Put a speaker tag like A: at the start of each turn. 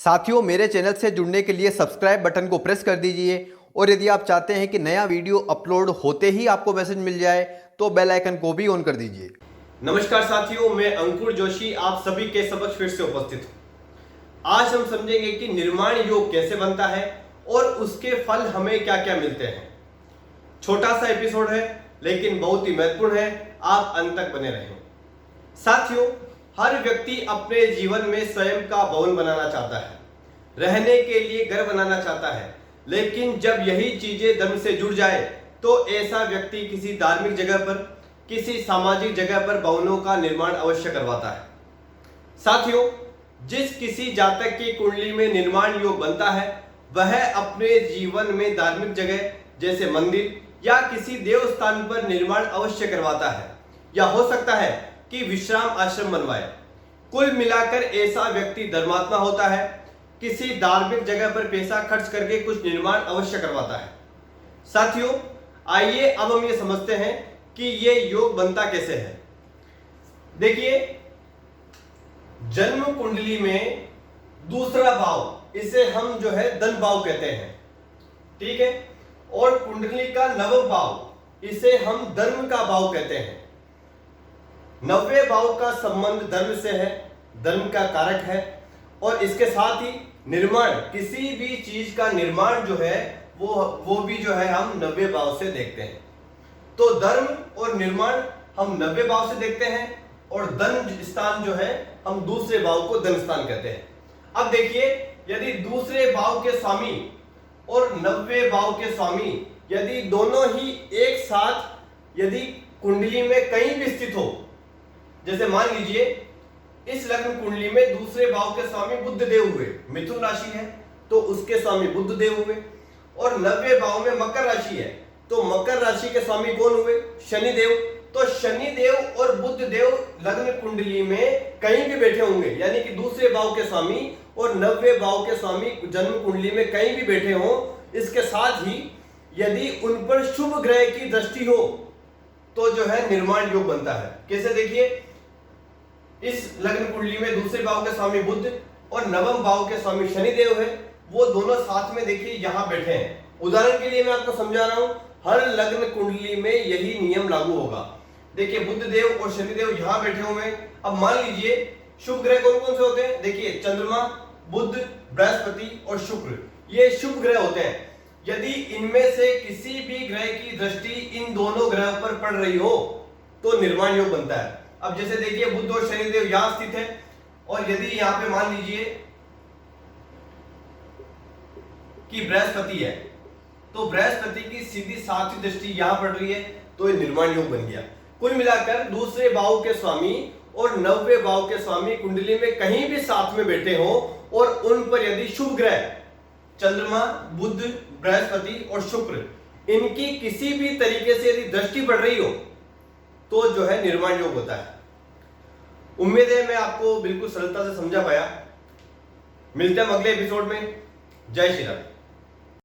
A: साथियों, मेरे चैनल से जुड़ने के लिए सब्सक्राइब बटन को प्रेस कर दीजिए और यदि आप चाहते हैं कि नया वीडियो अपलोड होते ही आपको मैसेज मिल जाए तो बेल आइकन को भी ऑन कर दीजिए।
B: नमस्कार साथियों, मैं अंकुर जोशी आप सभी के समक्ष फिर से उपस्थित हूं। आज हम समझेंगे कि निर्माण योग कैसे बनता है और उसके फल हमें क्या क्या मिलते हैं। छोटा सा एपिसोड है लेकिन बहुत ही महत्वपूर्ण है, आप अंत तक बने रहें। साथियों, हर व्यक्ति अपने जीवन में स्वयं का भवन बनाना चाहता है, रहने के लिए घर बनाना चाहता है, लेकिन जब यही चीजें धर्म से जुड़ जाए तो ऐसा व्यक्ति किसी धार्मिक जगह पर, किसी सामाजिक जगह पर भवनों का निर्माण अवश्य करवाता है। साथियों, जिस किसी जातक की कुंडली में निर्माण योग बनता है वह अपने जीवन में धार्मिक जगह जैसे मंदिर या किसी देव स्थान पर निर्माण अवश्य करवाता है, या हो सकता है कि विश्राम आश्रम बनवाए। कुल मिलाकर ऐसा व्यक्ति धर्मात्मा होता है, किसी धार्मिक जगह पर पैसा खर्च करके कुछ निर्माण अवश्य करवाता है। साथियों, आइए अब हम ये समझते हैं कि ये योग बनता कैसे है। देखिए, जन्म कुंडली में दूसरा भाव, इसे हम जो है धन भाव कहते हैं, ठीक है, और कुंडली का नवम भाव, इसे हम धर्म का भाव कहते हैं। नवे भाव का संबंध धर्म से है, धर्म का कारक है, और इसके साथ ही निर्माण, किसी भी चीज का निर्माण जो है वो भी जो है हम नवे भाव से देखते हैं। तो धर्म और निर्माण हम नवे भाव से देखते हैं और धन स्थान जो है हम दूसरे भाव को धन स्थान कहते हैं। अब देखिए, यदि दूसरे भाव के स्वामी और नवे भाव के स्वामी यदि दोनों ही एक साथ यदि कुंडली में कहीं भी स्थित हो, जैसे मान लीजिए इस लग्न कुंडली में दूसरे भाव के स्वामी बुध देव हुए, मिथुन राशि है तो उसके स्वामी बुध देव हुए, और नवे भाव में मकर राशि है तो मकर राशि के स्वामी कौन हुए? शनि देव। तो शनि देव और बुध देव लग्न कुंडली में कहीं भी बैठे होंगे, यानी कि दूसरे भाव के स्वामी और नवे भाव के स्वामी जन्म कुंडली में कहीं भी बैठे हों, इसके साथ ही यदि उन पर शुभ ग्रह की दृष्टि हो तो जो है निर्माण योग बनता है। कैसे? देखिए, इस लग्न कुंडली में दूसरे भाव के स्वामी बुध और नवम भाव के स्वामी शनिदेव है, वो दोनों साथ में देखिए यहां बैठे हैं। उदाहरण के लिए मैं आपको समझा रहा हूं, हर लग्न कुंडली में यही नियम लागू होगा। देखिए, बुध देव और शनिदेव यहां बैठे हुए हैं। अब मान लीजिए शुभ ग्रह कौन कौन से होते हैं? देखिए, चंद्रमा, बुध, बृहस्पति और शुक्र, ये शुभ ग्रह होते हैं। यदि इनमें से किसी भी ग्रह की दृष्टि इन दोनों ग्रहों पर पड़ रही हो तो निर्माण योग बनता है। अब जैसे देखिए, बुध और शनिदेव यहां स्थित है और यदि यहां पे मान लीजिए कि बृहस्पति है तो बृहस्पति की सीधी सातवीं दृष्टि यहां पड़ रही है तो ये निर्माण योग बन गया। कुल मिलाकर दूसरे भाव के स्वामी और नवे भाव के स्वामी कुंडली में कहीं भी साथ में बैठे हो और उन पर यदि शुभ ग्रह चंद्रमा, बुध, बृहस्पति और शुक्र, इनकी किसी भी तरीके से यदि दृष्टि पड़ रही हो तो जो है निर्माण योग होता है। उम्मीद है मैं आपको बिल्कुल सरलता से समझा पाया। मिलते हैं अगले एपिसोड में। जय श्री राम।